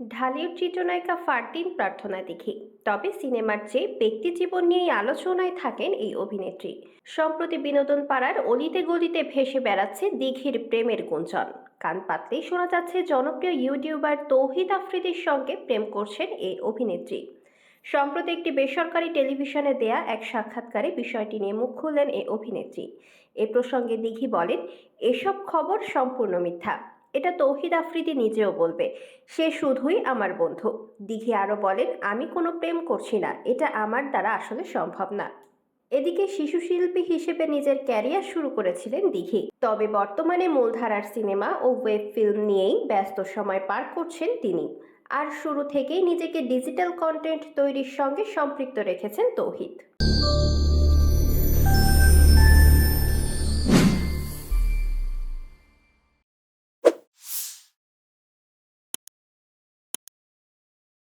ঢালিউড চিত্রনায়িকা ফারদিন প্রার্থনা দেখি, তবে সিনেমার চেয়ে ব্যক্তি জীবন নিয়েই আলোচনায় থাকেন এই অভিনেত্রী। সম্প্রতি বিনোদন পাড়ার অলিতে গলিতে ভেসে বেড়াচ্ছে দিঘির প্রেমের গুঞ্জন। কান পাতলেই শোনা যাচ্ছে জনপ্রিয় ইউটিউবার তৌহিদ আফ্রিদির সঙ্গে প্রেম করছেন এই অভিনেত্রী। সম্প্রতি একটি বেসরকারি টেলিভিশনে দেয়া এক সাক্ষাৎকারে বিষয়টি নিয়ে মুখ খুললেন এই অভিনেত্রী। এ প্রসঙ্গে দিঘি বলেন, এসব খবর সম্পূর্ণ মিথ্যা। এটা তৌহিদ আফ্রিদি নিজেও বলবে, সে শুধুই আমার বন্ধু। দিঘি আরও বলেন, আমি কোনো প্রেম করছি না, এটা আমার দ্বারা আসলে সম্ভব না। এদিকে শিশু শিল্পী হিসেবে নিজের ক্যারিয়ার শুরু করেছিলেন দিঘি, তবে বর্তমানে মূলধারার সিনেমা ও ওয়েব ফিল্ম নিয়েই ব্যস্ত সময় পার করছেন তিনি। আর শুরু থেকেই নিজেকে ডিজিটাল কন্টেন্ট তৈরির সঙ্গে সম্পৃক্ত রেখেছেন তৌহিদ।